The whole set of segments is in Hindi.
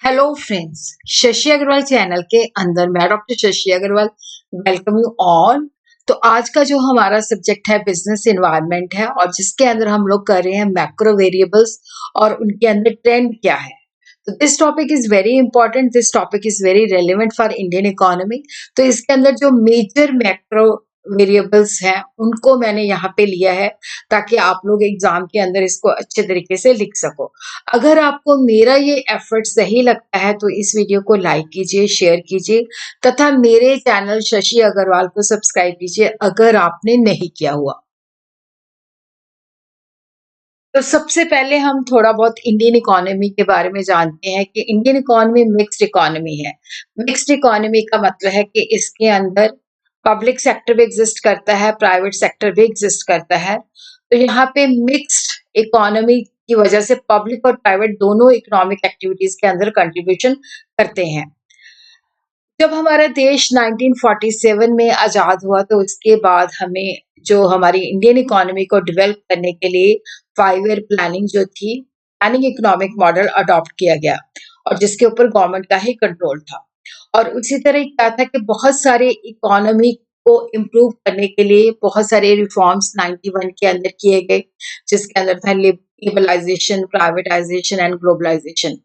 Hello friends, Shashi Agarwal channel के अंदर मैं doctor Shashi Agarwal welcome you all. तो आज का जो हमारा सब्जेक्ट है बिजनेस एनवायरनमेंट है और जिसके अंदर हम लोग कर रहे हैं मैक्रो वेरिएबल्स और उनके अंदर ट्रेंड क्या है। तो this topic is very important, this topic is very relevant for Indian economy. तो इसके अंदर जो मेजर मैक्रो वेरिएबल्स हैं उनको मैंने यहाँ पे लिया है ताकि आप लोग एग्जाम के अंदर इसको अच्छे तरीके से लिख सको। अगर आपको मेरा ये एफर्ट सही लगता है तो इस वीडियो को लाइक कीजिए, शेयर कीजिए तथा मेरे चैनल शशि अग्रवाल को सब्सक्राइब कीजिए अगर आपने नहीं किया हुआ। तो सबसे पहले हम थोड़ा बहुत इंडियन इकोनॉमी के बारे में जानते हैं कि इंडियन इकोनॉमी मिक्स्ड इकोनॉमी है। मिक्स्ड इकोनॉमी का मतलब है कि इसके अंदर पब्लिक सेक्टर भी एग्जिस्ट करता है, प्राइवेट सेक्टर भी एग्जिस्ट करता है। तो यहाँ पे मिक्स्ड इकोनॉमी की वजह से पब्लिक और प्राइवेट दोनों इकोनॉमिक एक्टिविटीज के अंदर कंट्रीब्यूशन करते हैं। जब हमारा देश 1947 में आजाद हुआ तो उसके बाद हमें जो हमारी इंडियन इकोनॉमी को डेवलप करने के लिए 5 ईयर प्लानिंग जो थी, प्लानिंग इकोनॉमिक मॉडल अडॉप्ट किया गया और जिसके ऊपर गवर्नमेंट का ही कंट्रोल था। और उसी तरह क्या था कि बहुत सारे इकोनॉमी को इम्प्रूव करने के लिए बहुत सारे रिफॉर्म्स 91 के अंदर किए गए, जिसके अंदर था लिबरलाइजेशन, प्राइवेटाइजेशन एंड ग्लोबलाइजेशन।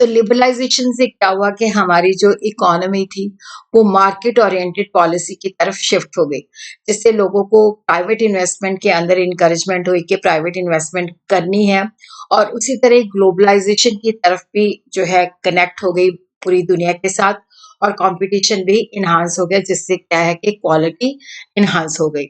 तो लिबरलाइजेशन से क्या हुआ कि हमारी जो इकोनॉमी थी वो मार्केट ओरिएंटेड पॉलिसी की तरफ शिफ्ट हो गई, जिससे लोगों को प्राइवेट इन्वेस्टमेंट के अंदर इनकरेजमेंट हुई कि प्राइवेट इन्वेस्टमेंट करनी है। और उसी तरह ग्लोबलाइजेशन की तरफ भी जो है कनेक्ट हो गई पूरी दुनिया के साथ और कंपटीशन भी इन्हांस हो गया, जिससे क्या है कि क्वालिटी इन्हांस हो गई।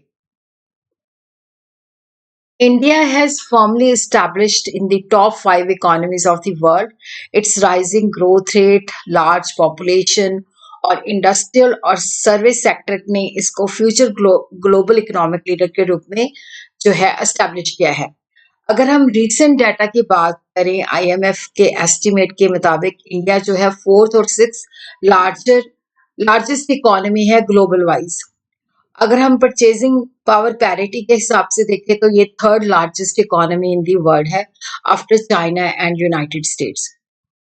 India has firmly established in the top 5 economies of the world. Its rising growth rate, large population और इंडस्ट्रियल और सर्विस सेक्टर ने इसको फ्यूचर ग्लोबल इकोनॉमिक लीडर के रूप में जो है एस्टेब्लिश किया है। अगर हम रिसेंट डाटा की बात करें, आईएमएफ के एस्टिमेट के मुताबिक इंडिया जो है फोर्थ और सिक्स लार्जेस्ट इकोनॉमी है ग्लोबल वाइज। अगर हम परचेजिंग पावर पैरिटी के हिसाब से देखें तो ये third largest economy in the world है after China and United States.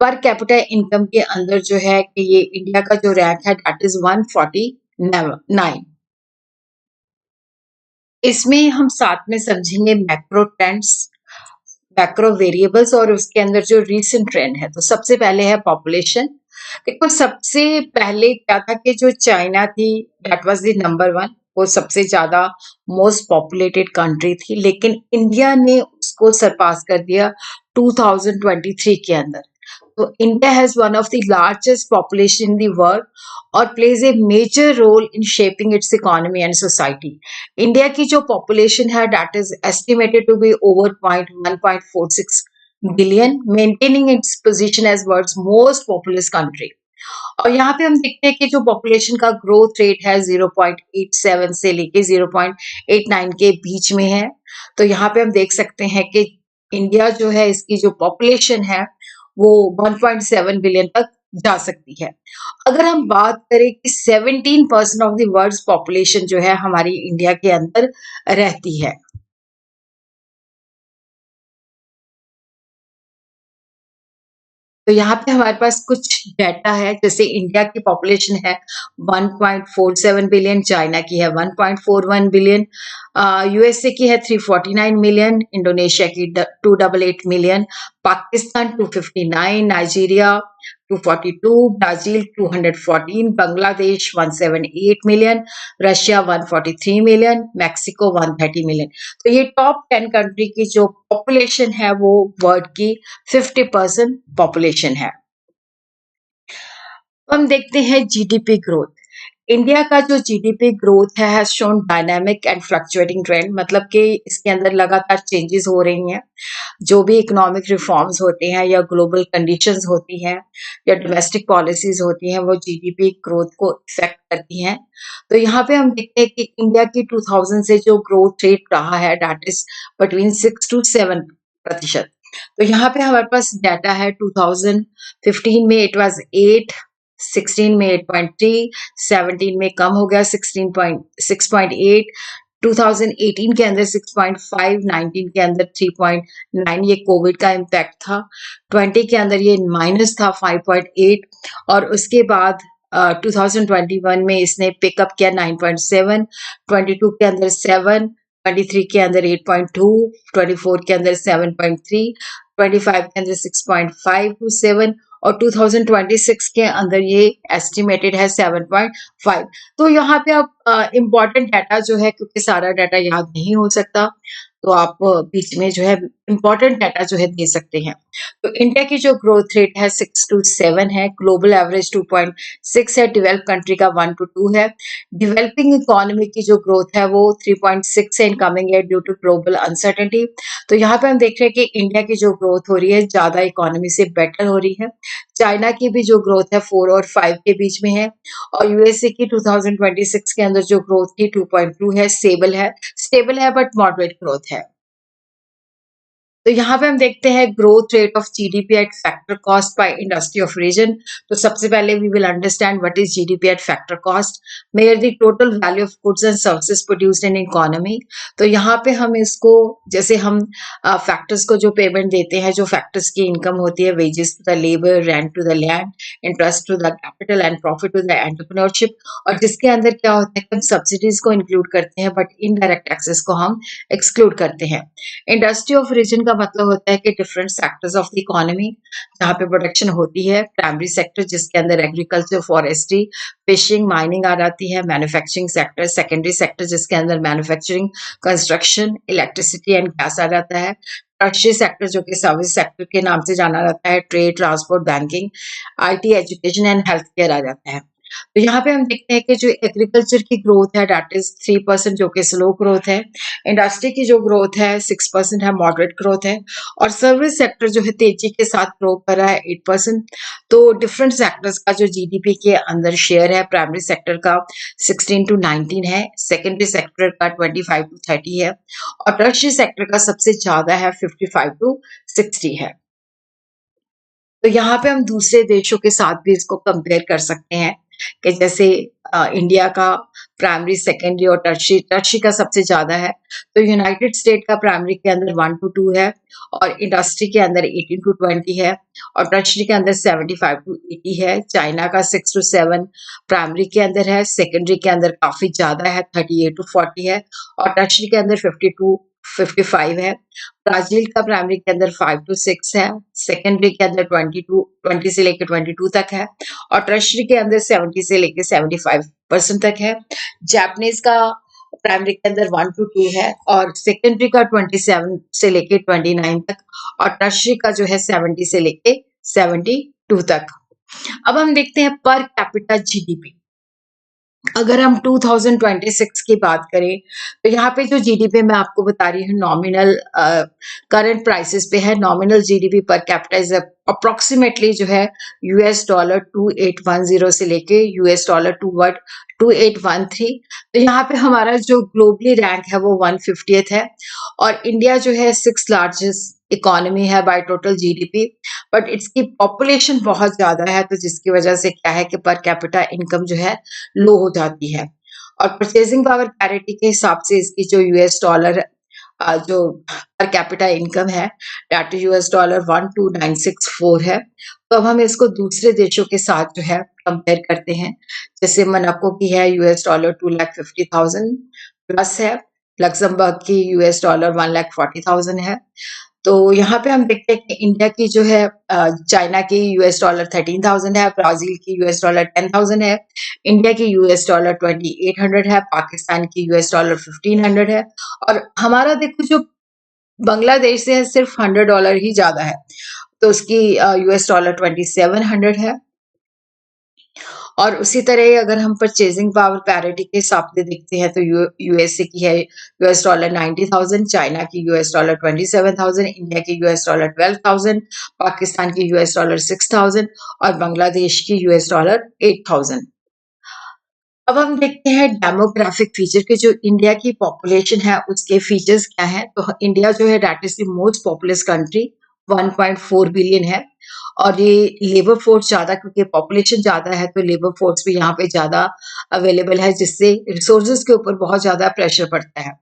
Per capita income के अंदर जो है कि ये इंडिया का जो रैंक है दैट इज 149। इसमें हम साथ में समझेंगे मैक्रो ट्रेंड्स, मैक्रो वेरिएबल्स और उसके अंदर जो रीसेंट ट्रेंड है। तो सबसे पहले है पॉपुलेशन। देखो सबसे पहले क्या था कि जो चाइना थी दैट वाज द नंबर 1, वो सबसे ज्यादा मोस्ट पॉपुलेटेड कंट्री थी, लेकिन इंडिया ने उसको सरपास कर दिया 2023 के अंदर। तो India has one of the largest population in the world और plays a major role in shaping its economy and society. India की जो पॉपुलेशन है that is estimated to be over 1.46 billion, maintaining its position as world's most populous country. और यहाँ पे हम देखते हैं कि जो पॉपुलेशन का ग्रोथ रेट है 0.87 से लेके 0.89 के बीच में है। तो यहाँ पे हम देख सकते हैं कि इंडिया जो है इसकी जो पॉपुलेशन है वो 1.7 बिलियन तक जा सकती है। अगर हम बात करें कि 17% ऑफ द वर्ल्ड्स पॉपुलेशन जो है हमारी इंडिया के अंदर रहती है। तो यहाँ पे हमारे पास कुछ डाटा है, जैसे इंडिया की पॉपुलेशन है 1.47 बिलियन, चाइना की है 1.41 बिलियन, यूएसए की है 349 मिलियन, इंडोनेशिया की 288 million, Pakistan 259, Nigeria 242, Brazil 214, Bangladesh 178 million, Russia 143 million, Mexico 130 million. तो ये टॉप 10 कंट्री की जो पॉपुलेशन है वो वर्ल्ड की 50% पॉपुलेशन है। हम देखते हैं जीडीपी ग्रोथ। इंडिया का जो जीडीपी ग्रोथ है has shown dynamic and fluctuating trend, मतलब कि इसके अंदर लगातार चेंजेस हो रही हैं। जो भी इकोनॉमिक रिफॉर्म्स होते हैं या ग्लोबल कंडीशंस होती हैं या डोमेस्टिक पॉलिसीज होती हैं वो जीडीपी ग्रोथ को इफेक्ट करती हैं। तो यहाँ पे हम देखते हैं कि इंडिया की 2000 से जो ग्रोथ रेट रहा है दैट इज बिटवीन 6 to 7%। तो यहाँ पे हमारे पास डाटा है 2015 में इट वाज 8, 16 में 8.3, 17 में कम हो गया 6.8, 2018 के अंदर 6.5, 19 के अंदर 3.9, ये कोविड का इम्पैक्ट था। 20 के अंदर ये माइनस था 5.8, और उसके बाद 2021 में इसने पिकअप किया 9.7, 22 के अंदर 7, 23 के अंदर 8.2, 24 के अंदर 7.3, 25 के अंदर 6.5 to 7, और 2026 के अंदर ये एस्टिमेटेड है 7.5। तो यहाँ पे आप इम्पोर्टेंट डाटा जो है, क्योंकि सारा डाटा याद नहीं हो सकता, तो आप बीच में जो है इम्पोर्टेंट डाटा जो है दे सकते हैं। तो इंडिया की जो ग्रोथ रेट है 6 to 7 है, ग्लोबल एवरेज 2.6 है, डेवलप कंट्री का 1 to 2 है। डेवलपिंग इकोनॉमी की जो ग्रोथ है वो 3.6 है, इनकमिंग है ड्यू टू ग्लोबल अनसर्टेनिटी। तो यहाँ पे हम देख रहे हैं कि इंडिया की जो ग्रोथ हो रही है ज्यादा इकोनॉमी से बेटर हो रही है। चाइना की भी जो ग्रोथ है 4 और 5 के बीच में है, और यूएसए की 2026 के अंदर जो ग्रोथ थी 2.2 है, स्टेबल है बट मॉडरेट ग्रोथ है। तो यहाँ पे हम देखते हैं growth rate of GDP at factor cost by industry of region. तो सबसे पहले we will understand what is GDP at factor cost, measure the total value of goods and services produced in economy. तो यहाँ पे हम इसको, जैसे हम फैक्टर्स को जो पेमेंट देते हैं, जो फैक्टर्स की इनकम होती है, wages to the labour, rent to the land, interest to the capital and profit to the entrepreneurship, और जिसके अंदर क्या होता है कि हम सब्सिडीज को इंक्लूड करते हैं बट इनडायरेक्ट टैक्सेस को हम एक्सक्लूड करते हैं। इंडस्ट्री ऑफ रीजन का मतलब होता है कि different sectors of the economy जहाँ पे प्रोडक्शन होती है। प्राइमरी सेक्टर जिसके अंदर एग्रीकल्चर, फॉरेस्ट्री, फिशिंग, माइनिंग आ जाती है। मैन्युफैक्चरिंग सेक्टर, सेकेंडरी सेक्टर जिसके अंदर manufacturing, construction, electricity and gas आ जाता है। टर्शियरी सेक्टर जो कि सर्विस सेक्टर के नाम से जाना जाता है, trade, transport, banking, IT, education and health care आ जाता है। तो यहाँ पे हम देखते हैं कि जो एग्रीकल्चर की ग्रोथ है दैट इज 3% जो कि स्लो ग्रोथ है। इंडस्ट्री की जो ग्रोथ है 6% है, मॉडरेट ग्रोथ है। और सर्विस सेक्टर जो है तेजी के साथ ग्रो कर रहा है 8%। तो डिफरेंट सेक्टर्स का जो जीडीपी के अंदर शेयर है, प्राइमरी सेक्टर का 16 to 19 है, सेकेंडरी सेक्टर का 25 to 30 है, और टर्शियरी सेक्टर का सबसे ज्यादा है 55 to 60 है। तो यहाँ पे हम दूसरे देशों के साथ भी इसको कंपेयर कर सकते हैं कि जैसे इंडिया का प्राइमरी, सेकेंडरी और टर्शियरी का सबसे ज्यादा है। तो यूनाइटेड स्टेट का प्राइमरी के अंदर 1 to 2 है, और इंडस्ट्री के अंदर 18 to 20 है, और टर्शियरी के अंदर 75 to 80 है। चाइना का 6 to 7 प्राइमरी के अंदर है, सेकेंडरी के अंदर काफी ज्यादा है 38 to 40 है, और टर्शियरी के अंदर 52 55 है। ब्राजील का प्राइमरी के अंदर 5 to 6 है, सेकेंडरी के अंदर 20 से लेकर 22 तक है, और टर्शियरी के अंदर 70 से लेकर 75% तक है। जापानीज का प्राइमरी के अंदर 1 to 2 है, और सेकेंडरी का 27 से लेकर 29 तक, और टर्शियरी का जो है 70 से लेकर 72 तक। अब हम देखते हैं पर कैपिटा जीडीपी। अगर हम 2026 की बात करें तो यहाँ पे जो जीडीपी मैं आपको बता रही हूँ नॉमिनल करंट प्राइसेस पे है। Nominal GDP per capita is approximately जो है $2810 से लेके $2813। तो यहाँ पे हमारा जो ग्लोबली रैंक है वो 150th है, और इंडिया जो है 6th लार्जेस्ट इकोनॉमी है बाय टोटल जीडीपी, बट इसकी पॉपुलेशन बहुत ज्यादा है, तो जिसकी वजह से क्या है कि पर कैपिटा इनकम जो है लो हो जाती है। और परचेजिंग पावर पैरिटी के हिसाब से इसकी जो यूएस डॉलर जो पर कैपिटा इनकम है दैट इज $12964 है। तो अब हम इसको दूसरे देशों के साथ जो है कंपेयर करते हैं। जैसे मोनाको की है $2,50,000 प्लस है, लक्समबर्ग की $1,40,000 है। तो यहाँ पे हम देखते हैं कि इंडिया की जो है चाइना की $13,000 है, ब्राजील की $10,000 है, इंडिया की $2800 है, पाकिस्तान की $1500 है, और हमारा देखो जो बांग्लादेश से है सिर्फ $100 ही ज्यादा है, तो उसकी $2700 है। और उसी तरह अगर हम परचेजिंग पावर पैरिटी के हिसाब से देखते हैं तो यूएसए की है $90,000, चाइना की $27,000, इंडिया की $12,000, पाकिस्तान की $6,000, और बांग्लादेश की $8,000। अब हम देखते हैं डेमोग्राफिक फीचर के, जो इंडिया की पॉपुलेशन है उसके फीचर्स क्या है। तो इंडिया जो है that is the most populous country, 1.4 billion है। और ये लेबर फोर्स ज़्यादा, क्योंकि पॉपुलेशन ज़्यादा है तो लेबर फोर्स भी यहाँ पे ज़्यादा अवेलेबल है, जिससे रिसोर्सेज के ऊपर बहुत ज़्यादा प्रेशर पड़ता है।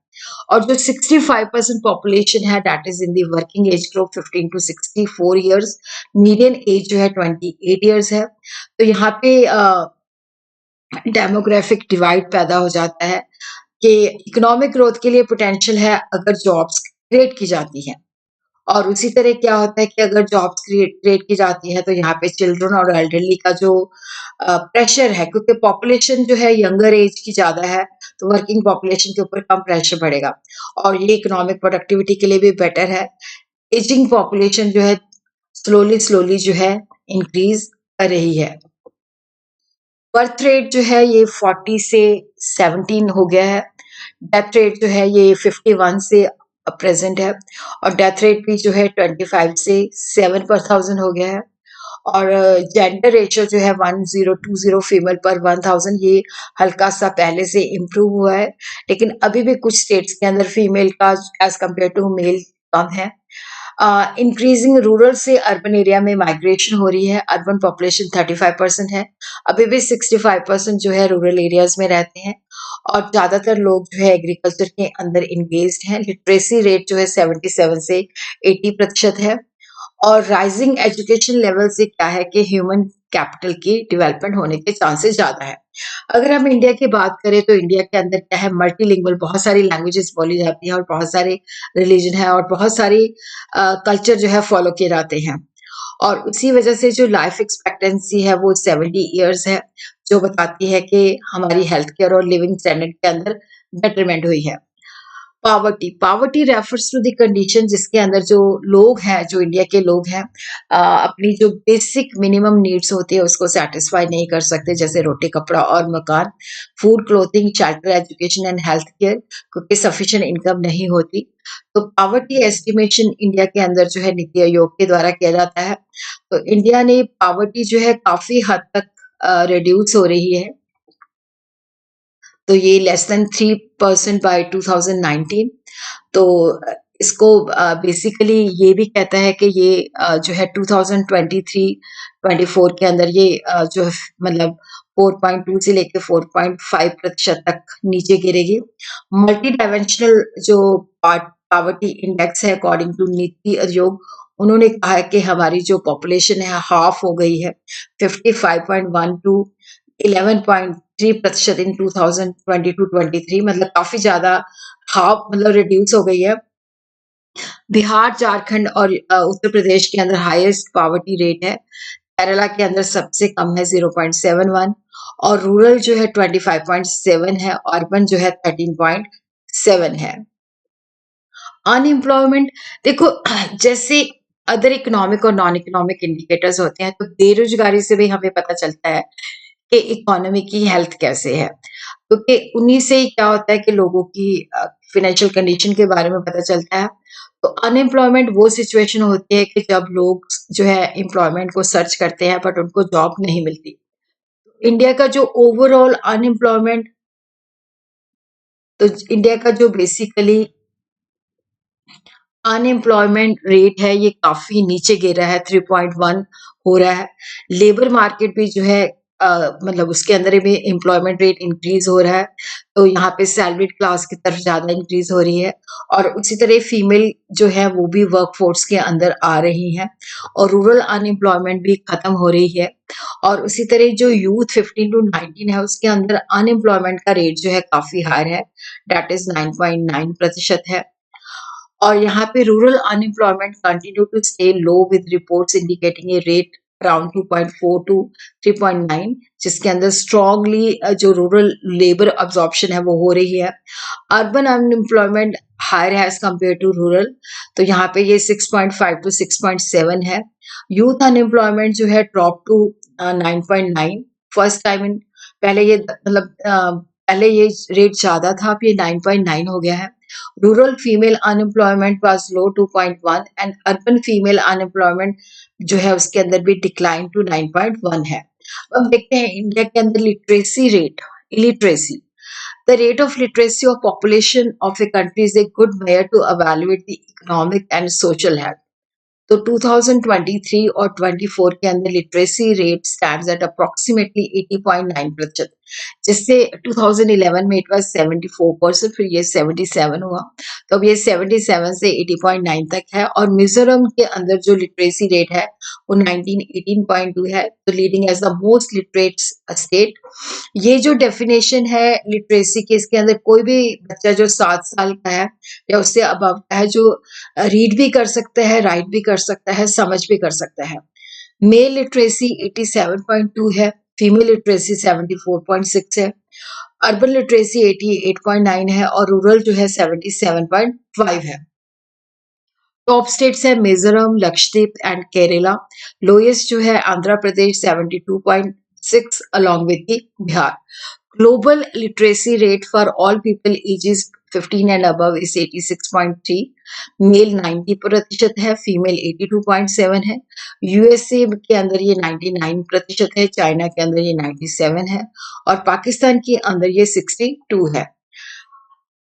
और जो 65% पॉपुलेशन है that is in the working age group 15 to 64 years, median age जो है 28 ईयर्स है। तो यहाँ पे डेमोग्राफिक डिवाइड पैदा हो जाता है कि इकोनॉमिक ग्रोथ के लिए पोटेंशियल है अगर जॉब्स क्रिएट की जाती हैं। और उसी तरह क्या होता है कि अगर जॉब्स क्रिएट की जाती है तो यहाँ पे चिल्ड्रन और एल्डरली का जो प्रेशर है, क्योंकि पॉपुलेशन जो है यंगर एज की ज़्यादा है, तो वर्किंग पॉपुलेशन के ऊपर कम प्रेशर पड़ेगा और ये इकोनॉमिक प्रोडक्टिविटी के लिए भी बेटर है। एजिंग पॉपुलेशन जो है स्लोली स्लोली जो है इंक्रीज कर रही है। बर्थ रेट जो है ये 40 से 17 हो गया है। डेथ रेट जो है ये 51 से प्रेजेंट है। और डेथ रेट भी जो है 25 से 7 पर 1000 हो गया है। और जेंडर रेशियो जो है 1020 फीमेल पर 1000, ये हल्का सा पहले से इम्प्रूव हुआ है, लेकिन अभी भी कुछ स्टेट्स के अंदर फीमेल का एज कम्पेयर टू मेल कम है। इंक्रीजिंग रूरल से अर्बन एरिया में माइग्रेशन हो रही है। अर्बन पॉपुलेशन 35% है, अभी भी 65% जो है रूरल एरियाज में रहते हैं। और ज़्यादातर लोग जो है एग्रीकल्चर के अंदर इंगेज्ड हैं। लिटरेसी रेट जो है 77 से 80% है। और राइजिंग एजुकेशन लेवल से क्या है कि ह्यूमन कैपिटल की डेवलपमेंट होने के चांसेस ज़्यादा है। अगर हम इंडिया की बात करें तो इंडिया के अंदर क्या है, मल्टीलिंगुअल, बहुत सारी लैंग्वेजेस बोली जाती हैं और बहुत सारे रिलीजन है और बहुत सारी कल्चर जो है फॉलो किए जाते हैं। और उसी वजह से जो लाइफ एक्सपेक्टेंसी है वो 70 ईयर्स है, जो बताती है कि हमारी हेल्थ केयर और लिविंग स्टैंडर्ड के अंदर बेटरमेंट हुई है। Poverty, poverty refers to the condition जिसके अंदर जो लोग हैं, जो इंडिया के लोग हैं, अपनी जो बेसिक मिनिमम नीड्स होती है उसको सेटिस्फाई नहीं कर सकते, जैसे रोटी, कपड़ा और मकान, food, clothing, shelter, education and health care, क्योंकि सफिशिएंट इनकम नहीं होती। तो पॉवर्टी एस्टिमेशन इंडिया के अंदर जो है नीति आयोग के द्वारा किया जाता है। तो इंडिया ने पॉवर्टी जो है काफी हद तक रिड्यूस हो रही है। तो ये लेस देन 3% बाय 2019। तो इसको बेसिकली ये भी कहता है कि ये जो है 2023-24 के अंदर ये जो है मतलब 4.2 से लेके 4.5% तक नीचे गिरेगी। मल्टी डायमेंशनल जो पॉवर्टी इंडेक्स है अकॉर्डिंग टू नीति आयोग, उन्होंने कहा है कि हमारी जो पॉपुलेशन है हाफ हो गई है, 55.1 टू 11.3% इन 2022-23, मतलब काफी ज्यादा हाफ मतलब रिड्यूस हो गई है। बिहार, झारखंड और उत्तर प्रदेश के अंदर हाईएस्ट पॉवर्टी रेट है। केरला के अंदर सबसे कम है 0.71 और रूरल जो है 25.7 है, अर्बन जो है 13.7 है। अनएम्प्लॉयमेंट, देखो जैसे अदर इकोनॉमिक और नॉन इकोनॉमिक इंडिकेटर्स होते हैं, तो बेरोजगारी से भी हमें पता चलता है कि इकोनॉमी की हेल्थ कैसे है, क्योंकि उन्हीं से ही क्या होता है कि लोगों की फाइनेंशियल कंडीशन के बारे में पता चलता है। तो अनएम्प्लॉयमेंट वो सिचुएशन होती है कि जब लोग जो है एम्प्लॉयमेंट को सर्च करते हैं बट उनको जॉब नहीं मिलती। इंडिया का जो ओवरऑल अनएम्प्लॉयमेंट, तो इंडिया का जो बेसिकली अनएम्प्लॉयमेंट रेट है ये काफी नीचे गिरा है, 3.1 हो रहा है। लेबर मार्केट भी जो है मतलब उसके अंदर भी एम्प्लॉयमेंट रेट इंक्रीज हो रहा है, तो यहाँ पे सैलरीड क्लास की तरफ ज्यादा इंक्रीज हो रही है। और उसी तरह फीमेल जो है वो भी वर्कफोर्स के अंदर आ रही हैं और रूरल अनएम्प्लॉयमेंट भी खत्म हो रही है। और उसी तरह जो यूथ 15 टू 19 है उसके अंदर अनएम्प्लॉयमेंट का रेट जो है काफी हाई है, डेट इज 9.9% है। और यहाँ पे rural unemployment continue to stay low with reports indicating a rate around 2.4 to 3.9, जिसके अंदर स्ट्रांगली जो रूरल लेबर अब्जॉर्प्शन है वो हो रही है। अर्बन अनएम्प्लॉयमेंट हायर है एज कम्पेयर टू रूरल, तो यहाँ पे ये 6.5 टू 6.7 है। यूथ अनएम्प्लॉयमेंट जो है drop to 9.9, first time in, पहले ये मतलब पहले ये रेट ज्यादा था, अब ये 9.9 हो गया है। Rural female unemployment was low 2.1 and urban female unemployment जो है उसके अंदर भी डिक्लाइन टू 9.1 है। अब देखते हैं इंडिया के अंदर literacy rate, illiteracy, the rate of literacy of population of a country is a good measure to evaluate the economic and social health. तो 2023 और 24 के अंदर literacy rate stands eight approximately 80.9%, जिससे 2011 में इट वाज 74%, फिर ये 77 हुआ, तो अब ये 77 से 80.9 तक है। और मिजोरम के अंदर जो लिटरेसी रेट है वो 18.2 है, तो leading edge the most literate state. ये जो डेफिनेशन है लिटरेसी की, इसके अंदर कोई भी बच्चा जो 7 साल का है या उससे अबव का है, जो रीड भी कर सकता है, राइट भी कर सकता है, समझ भी कर सकता है। मेल लिटरेसी 87.2 है, फीमेल लिटरेसी 74.6 है, अर्बन लिटरेसी 88.9 है और रूरल जो है 77.5 है। टॉप स्टेट्स है मिजोरम, लक्षद्वीप एंड केरला। लोएस्ट जो है Andhra Pradesh 72.6 along with the Bihar. Global literacy rate for all people ages 15 and above is 86.3, mail 90% है, फीमेल 82.7 है। यूएसए के अंदर ये 99% है, चाइना के अंदर ये 97 है और पाकिस्तान के अंदर ये 62 है।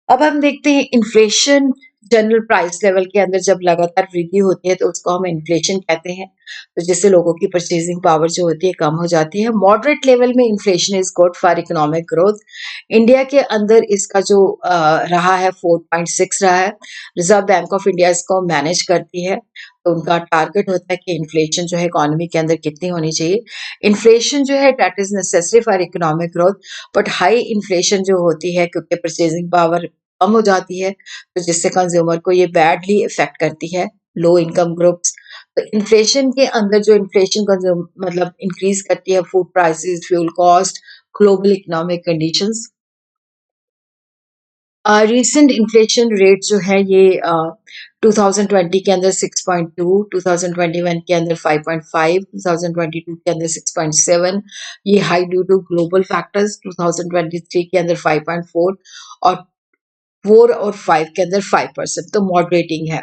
अब हम देखते हैं इन्फ्लेशन। जनरल प्राइस लेवल के अंदर जब लगातार वृद्धि होती है तो उसको हम इन्फ्लेशन कहते हैं, तो जिससे लोगों की परचेजिंग पावर जो होती है कम हो जाती है। मॉडरेट लेवल में inflation is good for economic growth. India के अंदर इसका जो रहा है 4.6 रहा है। रिजर्व बैंक ऑफ इंडिया इसको मैनेज करती है, तो उनका टारगेट होता है कि इन्फ्लेशन जो है इकोनॉमी के अंदर कितनी होनी चाहिए। इन्फ्लेशन जो है that is necessary for economic growth, but high inflation जो होती है क्योंकि परचेजिंग पावर कम हो जाती है, तो जिससे कंज्यूमर को ये बैडली इफेक्ट करती है, लो इनकम ग्रुप्स। तो इन्फ्लेशन के अंदर जो इन्फ्लेशन कंज्यूम मतलब इंक्रीज करती है food prices, fuel cost, global economic conditions. Recent inflation rate जो है ये 2020 के अंदर 6.2, 2021 के अंदर 5.5, 2022 के अंदर 6.7, ये high due to global factors. 2023 के अंदर 5.4 और 4 और 5 के अंदर 5%, तो मॉडरेटिंग है।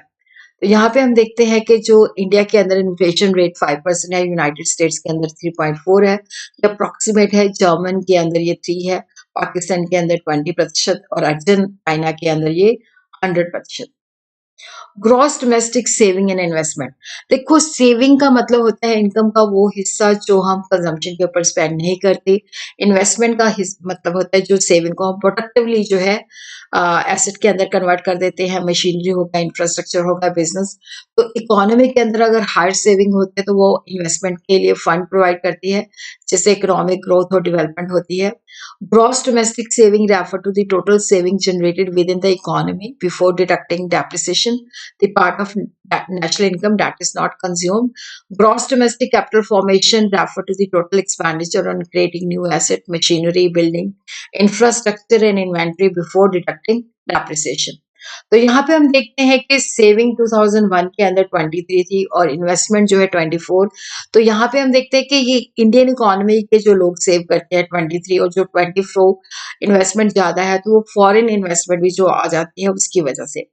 तो यहाँ पे हम देखते हैं कि जो इंडिया के अंदर इन्फ्लेशन रेट 5% है, यूनाइटेड स्टेट्स के अंदर 3.4 है, ये अप्रोक्सीमेट है। जर्मन के अंदर ये 3 है, पाकिस्तान के अंदर 20% और अर्जेंटीना के अंदर ये 100%। Gross domestic saving and investment. देखो, सेविंग का मतलब होता है इनकम का वो हिस्सा जो हम कंजम्पशन के ऊपर स्पेंड नहीं करते। इन्वेस्टमेंट का मतलब होता है जो सेविंग को हम प्रोडक्टिवली जो है एसेट के अंदर कन्वर्ट कर देते हैं। मशीनरी होगा, इंफ्रास्ट्रक्चर होगा, बिजनेस। तो इकोनॉमी के अंदर अगर हायर सेविंग होती है तो वो इन्वेस्टमेंट के लिए फंड प्रोवाइड करती है, जिससे इकोनॉमिक ग्रोथ और डेवलपमेंट होती है। Gross domestic saving refer to the total saving generated within the economy before deducting depreciation, the part of national income that is not consumed. Gross domestic capital formation refer to the total expenditure on creating new asset, machinery, building, infrastructure and inventory before deducting depreciation. तो यहाँ पे हम देखते हैं कि सेविंग 2001 के अंदर 23 थी और इन्वेस्टमेंट जो है 24। तो यहाँ पे हम देखते हैं कि ये इंडियन इकोनॉमी के जो लोग सेव करते हैं 23 और जो 24 इन्वेस्टमेंट ज्यादा है, तो वो फॉरेन इन्वेस्टमेंट भी जो आ जाती है उसकी वजह से।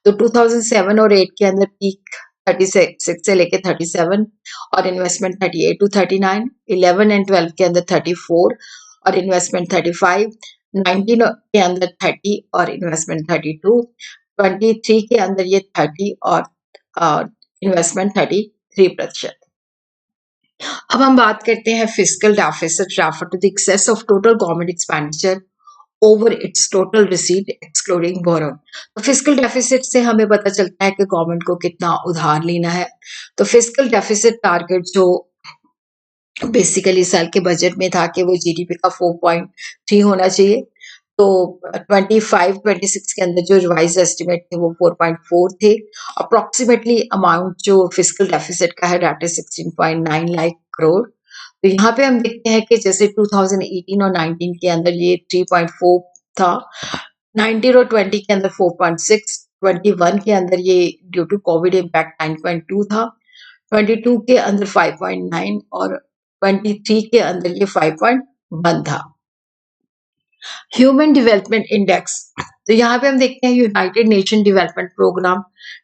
तो 2007 और 8 के अंदर पीक 36 से लेके 37 और इन्वेस्टमेंट 38 टू 39, 11 एंड 12 के अंदर 34 और इन्वेस्टमेंट 35, 19 के अंदर 30 और इन्वेस्टमेंट 32, 23 के अंदर ये 30 और इन्वेस्टमेंट 33%। अब हम बात करते हैं fiscal deficit refer to the excess of total government expenditure over its total receipt excluding borrowing. तो फिस्कल डेफिसिट से हमें पता चलता है कि गवर्नमेंट को कितना उधार लेना है। तो फिस्कल डेफिसिट टारगेट जो बेसिकली साल के बजट में था कि वो जीडीपी का 4.3 होना चाहिए, तो 25-26 के अंदर जो रिवाइज एस्टिमेट थे वो 4.4 थे। अप्रोक्सीमेटली अमाउंट जो फिस्कल डेफिसिट का है दैट इज 16.9 लाख करोड़। तो यहाँ पे हम देखते हैं कि जैसे 2018 और 19 के अंदर ये 3.4 था, 19 और 20 के अंदर 4.6, 21 के अंदर ये ड्यू टू कोविड इम्पैक्ट 9.2 था, 22 के अंदर 5.9 और 23 के अंदर ये 5.1 था। ह्यूमन डेवलपमेंट इंडेक्स, तो यहाँ पे हम देखते हैं United Nation Development Programme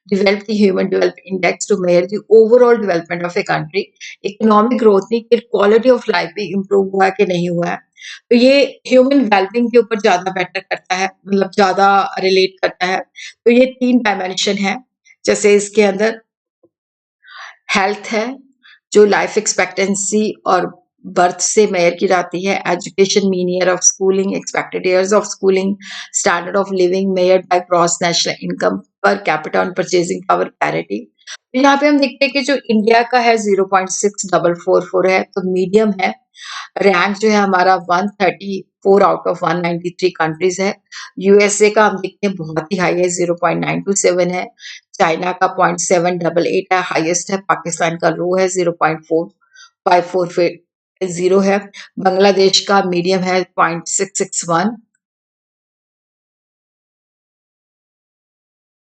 develop the human development index to measure the overall development of a country. Economic growth नहीं कि क्वालिटी ऑफ लाइफ भी इम्प्रूव हुआ है कि नहीं हुआ है। तो ये ह्यूमन वेलबींग के ऊपर ज्यादा बेटर करता है, मतलब ज्यादा रिलेट करता है। तो ये 3 डायमेंशन है, जैसे इसके अंदर हेल्थ है, जो लाइफ एक्सपेक्टेंसी और बर्थ से मेजर की जाती है। Education, mean year of schooling, expected years of schooling, standard of living measured by gross national income per capita on purchasing power parity. तो यहाँ पे हम देखते हैं कि जो इंडिया का है 0.6444 है, तो मीडियम है। रैंक जो है हमारा 134 आउट ऑफ 193 कंट्रीज है। यूएसए का हम देखते हैं बहुत ही हाई है, 0.927 है। चाइना का 0.788 है, हाईएस्ट है। पाकिस्तान का लो है, 0.4540 है। बांग्लादेश का मीडियम है 0.661।